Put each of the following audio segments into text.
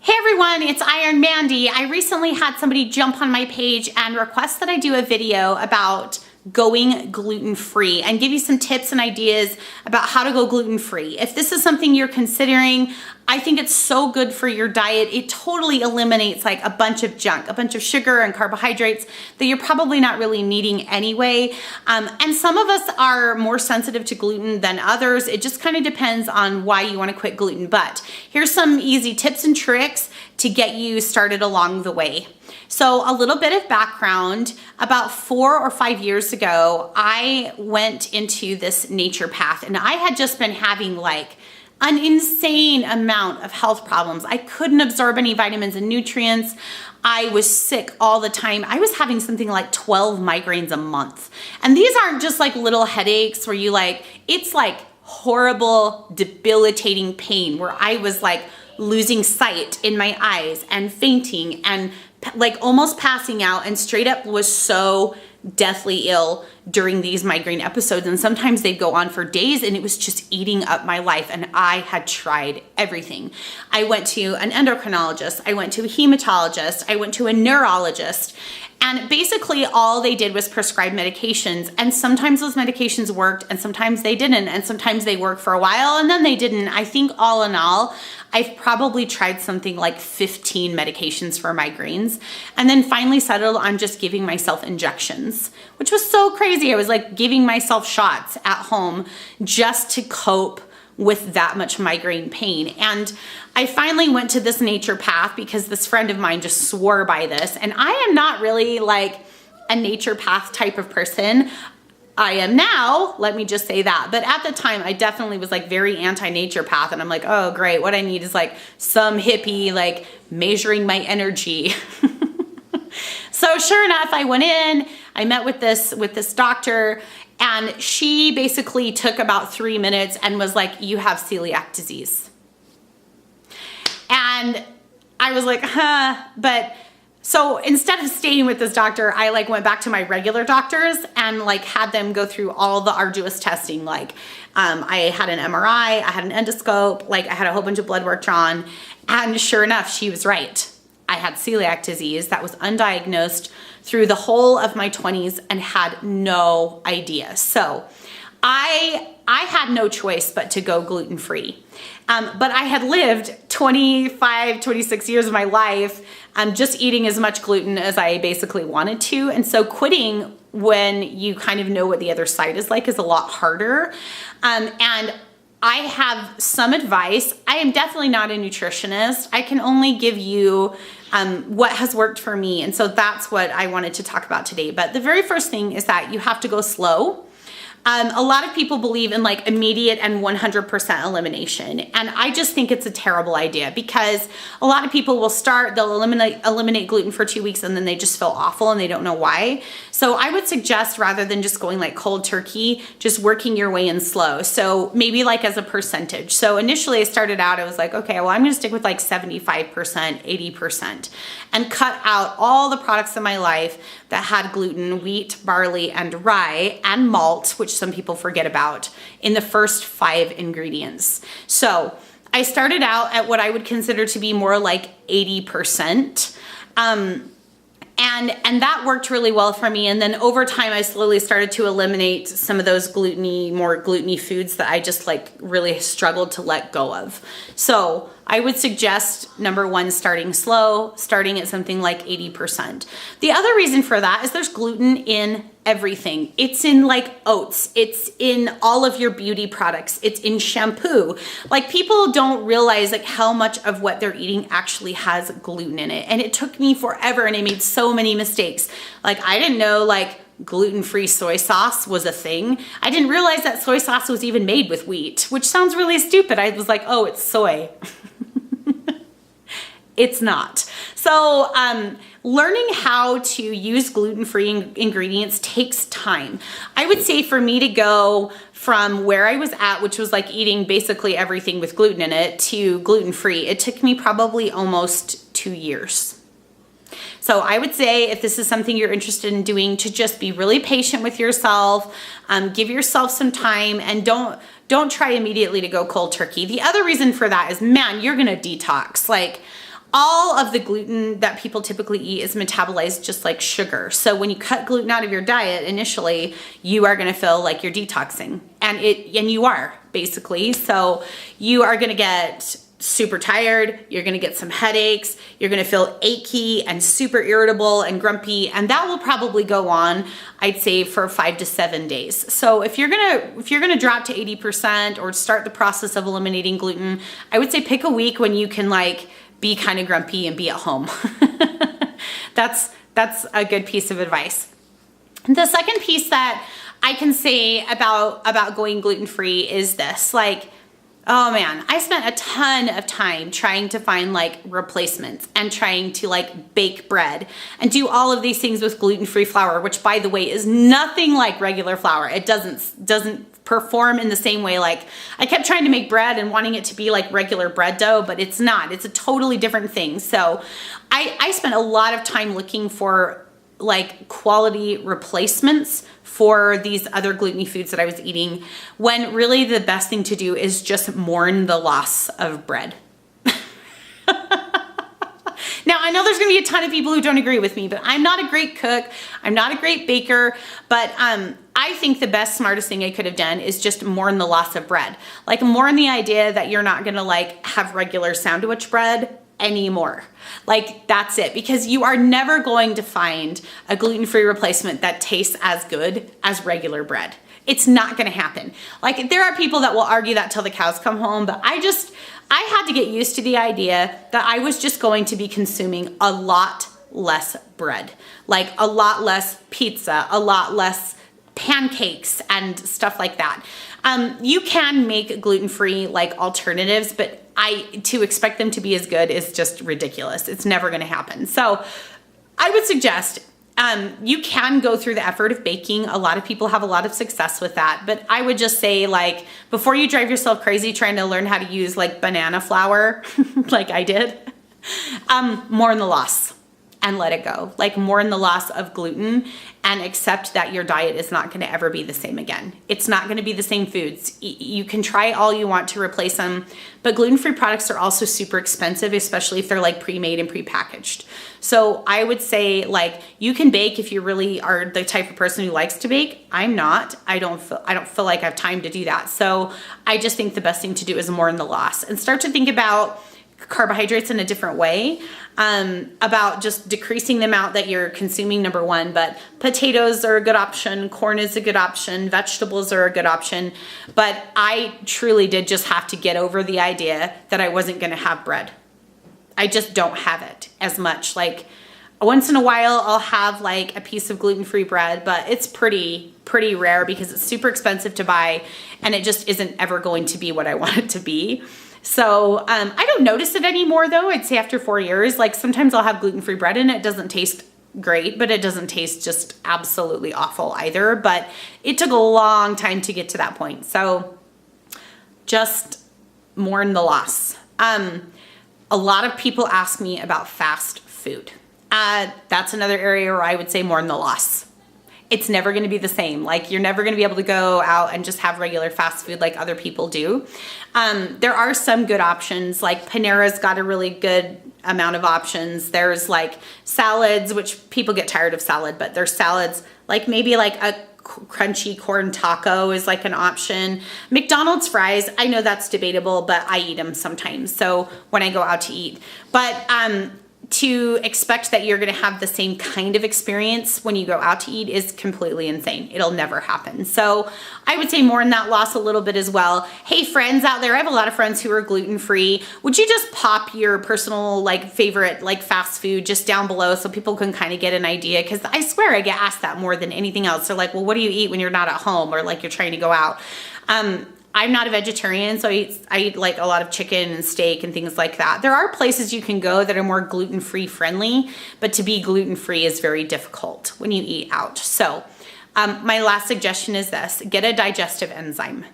Hey everyone, it's Iron Mandy. I recently had somebody jump on my page and request that I do a video about going gluten-free and give you some tips and ideas about how to go gluten-free. If this is something you're considering, I think it's so good for your diet. It totally eliminates like a bunch of junk, a bunch of sugar and carbohydrates that you're probably not really needing anyway. And some of us are more sensitive to gluten than others. It just kind of depends on why you want to quit gluten. But here's some easy tips and tricks to get you started along the way. So a little bit of background, about 4 or 5 years ago, I went into this nature path and I had just been having like an insane amount of health problems. I couldn't absorb any vitamins and nutrients. I was sick all the time. I was having something like 12 migraines a month. And these aren't just like little headaches where it's like horrible, debilitating pain where I was like losing sight in my eyes and fainting and like almost passing out and straight up was so deathly ill during these migraine episodes. And sometimes they'd go on for days and it was just eating up my life. And I had tried everything. I went to an endocrinologist. I went to a hematologist. I went to a neurologist. And basically all they did was prescribe medications. And sometimes those medications worked and sometimes they didn't. And sometimes they worked for a while and then they didn't. I think all in all, I've probably tried something like 15 medications for migraines and then finally settled on just giving myself injections, which was so crazy. I was like giving myself shots at home just to cope with that much migraine pain. And I finally went to this nature path because this friend of mine just swore by this. And I am not really like a nature path type of person. I am now, let me just say that. But at the time, I definitely was like very anti-nature path. And I'm like, oh, great. What I need is like some hippie, like measuring my energy. So sure enough, I went in, I met with this doctor, and she basically took about 3 minutes and was like, you have celiac disease. And I was like, but so instead of staying with this doctor, I like went back to my regular doctors and like had them go through all the arduous testing. Like I had an MRI, I had an endoscope, like I had a whole bunch of blood work drawn. And sure enough, she was right. I had celiac disease that was undiagnosed through the whole of my 20s and had no idea. So I had no choice but to go gluten-free. But I had lived 25, 26 years of my life just eating as much gluten as I basically wanted to. And so quitting when you kind of know what the other side is like is a lot harder. And I have some advice. I am definitely not a nutritionist. I can only give you what has worked for me. And so that's what I wanted to talk about today. But the very first thing is that you have to go slow. A lot of people believe in like immediate and 100% elimination. And I just think it's a terrible idea because a lot of people will they'll eliminate gluten for 2 weeks and then they just feel awful and they don't know why. So I would suggest rather than just going like cold turkey, just working your way in slow. So maybe like as a percentage. So initially I started out, I was like, okay, well, I'm going to stick with like 75%, 80% and cut out all the products in my life that had gluten, wheat, barley, and rye, and malt, which some people forget about, in the first 5 ingredients. So I started out at what I would consider to be more like 80%. And that worked really well for me. And then over time, I slowly started to eliminate some of those more gluten-y foods that I just like really struggled to let go of. So I would suggest, number one, starting slow, starting at something like 80%. The other reason for that is there's gluten in everything. It's in like oats. It's in all of your beauty products. It's in shampoo. Like people don't realize like how much of what they're eating actually has gluten in it. And it took me forever and I made so many mistakes. Like I didn't know like gluten-free soy sauce was a thing. I didn't realize that soy sauce was even made with wheat, which sounds really stupid. I was like, oh, it's soy. It's not. So learning how to use gluten-free ingredients takes time. I would say for me to go from where I was at, which was like eating basically everything with gluten in it, to gluten-free, it took me probably almost 2 years. So I would say if this is something you're interested in doing, to just be really patient with yourself, give yourself some time, and don't try immediately to go cold turkey. The other reason for that is, man, you're gonna detox. Like, all of the gluten that people typically eat is metabolized just like sugar. So when you cut gluten out of your diet initially, you are going to feel like you're detoxing, and you are basically. So you are going to get super tired, you're going to get some headaches, you're going to feel achy and super irritable and grumpy, and that will probably go on, I'd say, for 5 to 7 days. So if you're going to drop to 80% or start the process of eliminating gluten, I would say pick a week when you can like be kind of grumpy and be at home. That's a good piece of advice. The second piece that I can say about going gluten-free is this, like, oh man, I spent a ton of time trying to find like replacements and trying to like bake bread and do all of these things with gluten-free flour, which by the way is nothing like regular flour. It doesn't perform in the same way. Like, I kept trying to make bread and wanting it to be like regular bread dough, but it's not. It's a totally different thing. So I spent a lot of time looking for like quality replacements for these other gluten-y foods that I was eating, when really the best thing to do is just mourn the loss of bread. Now, I know there's gonna be a ton of people who don't agree with me, but I'm not a great cook. I'm not a great baker, but I think the best, smartest thing I could have done is just mourn the loss of bread. Like, mourn the idea that you're not gonna like have regular sandwich bread anymore. Like, that's it, because you are never going to find a gluten-free replacement that tastes as good as regular bread. It's not going to happen. Like, there are people that will argue that till the cows come home, but I had to get used to the idea that I was just going to be consuming a lot less bread, like a lot less pizza, a lot less pancakes and stuff like that. You can make gluten-free like alternatives, but to expect them to be as good is just ridiculous. It's never going to happen. So I would suggest you can go through the effort of baking. A lot of people have a lot of success with that, but I would just say, like, before you drive yourself crazy trying to learn how to use like banana flour, like I did, mourn the loss and let it go. Like, mourn the loss of gluten and accept that your diet is not going to ever be the same again. It's not going to be the same foods. You can try all you want to replace them, but gluten-free products are also super expensive, especially if they're like pre-made and pre-packaged. So I would say, like, you can bake if you really are the type of person who likes to bake. I'm not. I don't feel like I have time to do that. So I just think the best thing to do is mourn the loss and start to think about carbohydrates in a different way, about just decreasing the amount that you're consuming, number one, but potatoes are a good option, corn is a good option, vegetables are a good option, but I truly did just have to get over the idea that I wasn't going to have bread. I just don't have it as much. Like, once in a while I'll have like a piece of gluten-free bread, but it's pretty rare because it's super expensive to buy and it just isn't ever going to be what I want it to be. So I don't notice it anymore though. I'd say after 4 years, like, sometimes I'll have gluten-free bread and it doesn't taste great, but it doesn't taste just absolutely awful either. But it took a long time to get to that point. So just mourn the loss. A lot of people ask me about fast food. That's another area where I would say mourn the loss. It's never going to be the same. Like, you're never going to be able to go out and just have regular fast food like other people do. There are some good options, like Panera's got a really good amount of options. There's like salads, which people get tired of salad, but there's salads, like maybe like a crunchy corn taco is like an option. McDonald's fries, I know that's debatable, but I eat them sometimes. So when I go out to eat, but to expect that you're going to have the same kind of experience when you go out to eat is completely insane. It'll never happen. So I would say mourn that loss a little bit as well. Hey, friends out there, I have a lot of friends who are gluten-free. Would you just pop your personal like favorite like fast food just down below so people can kind of get an idea? Because I swear I get asked that more than anything else. They're like, well, what do you eat when you're not at home or like you're trying to go out? I'm not a vegetarian, so I eat like a lot of chicken and steak and things like that. There are places you can go that are more gluten-free friendly, but to be gluten-free is very difficult when you eat out. So my last suggestion is this: get a digestive enzyme.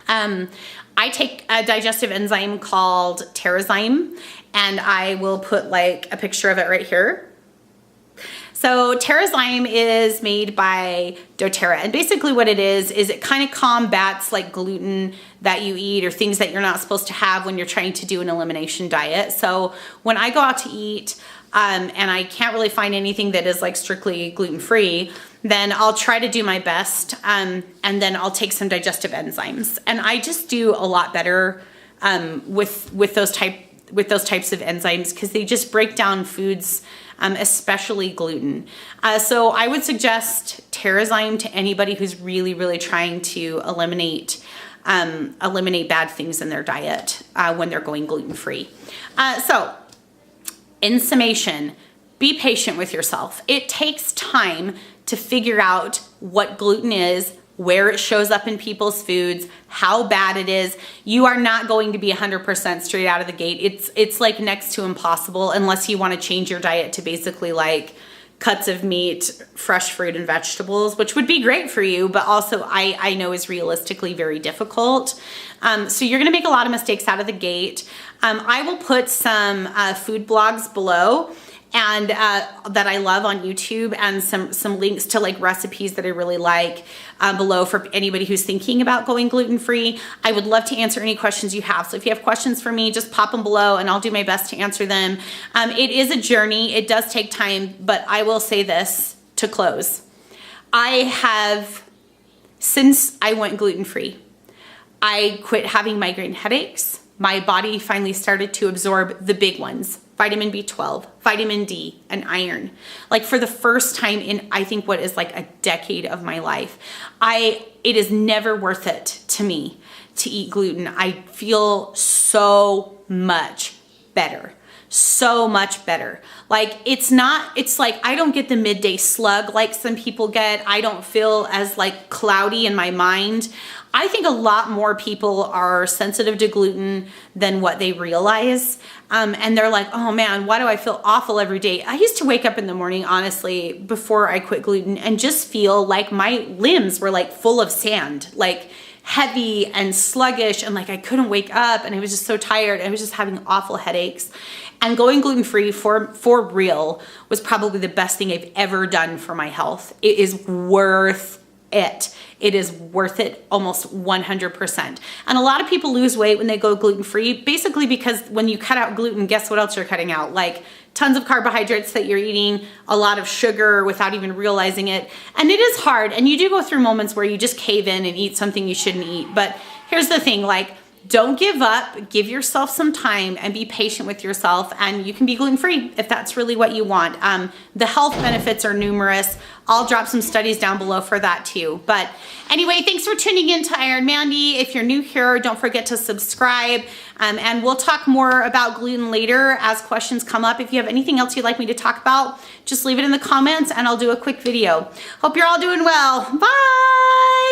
I take a digestive enzyme called Terrazyme, and I will put like a picture of it right here. So Terrazyme is made by doTERRA, and basically what it is it kind of combats like gluten that you eat or things that you're not supposed to have when you're trying to do an elimination diet. So when I go out to eat and I can't really find anything that is like strictly gluten-free, then I'll try to do my best, and then I'll take some digestive enzymes, and I just do a lot better with those types of enzymes because they just break down foods, especially gluten. So I would suggest Terrazyme to anybody who's really trying to eliminate bad things in their diet when they're going gluten-free. So in summation, be patient with yourself. It takes time to figure out what gluten is, where it shows up in people's foods, how bad it is. You are not going to be 100% straight out of the gate. It's like next to impossible unless you want to change your diet to basically like cuts of meat, fresh fruit and vegetables, which would be great for you, but also I know is realistically very difficult. So you're gonna make a lot of mistakes out of the gate. I will put some food blogs below and that I love on YouTube, and some links to like recipes that I really like below for anybody who's thinking about going gluten-free. I would love to answer any questions you have. So if you have questions for me, just pop them below and I'll do my best to answer them. It is a journey. It does take time, but I will say this to close. Since I went gluten-free, I quit having migraine headaches. My body finally started to absorb the big ones: vitamin B12, vitamin D, and iron. Like for the first time in I think what is like a decade of my life, it is never worth it to me to eat gluten. I feel so much better. So much better. Like it's like I don't get the midday slug like some people get. I don't feel as like cloudy in my mind. I think a lot more people are sensitive to gluten than what they realize. And they're like, oh man, why do I feel awful every day? I used to wake up in the morning, honestly, before I quit gluten and just feel like my limbs were like full of sand, like heavy and sluggish, and like I couldn't wake up and I was just so tired. I was just having awful headaches. And going gluten-free for real was probably the best thing I've ever done for my health. It is worth it. It is worth it almost 100%. And a lot of people lose weight when they go gluten-free, basically because when you cut out gluten, guess what else you're cutting out? Like tons of carbohydrates that you're eating, a lot of sugar without even realizing it. And it is hard. And you do go through moments where you just cave in and eat something you shouldn't eat. But here's the thing, like, don't give up, give yourself some time and be patient with yourself, and you can be gluten-free if that's really what you want. The health benefits are numerous. I'll drop some studies down below for that too. But anyway, thanks for tuning in to Iron Mandy. If you're new here, don't forget to subscribe, and we'll talk more about gluten later as questions come up. If you have anything else you'd like me to talk about, just leave it in the comments and I'll do a quick video. Hope you're all doing well. Bye!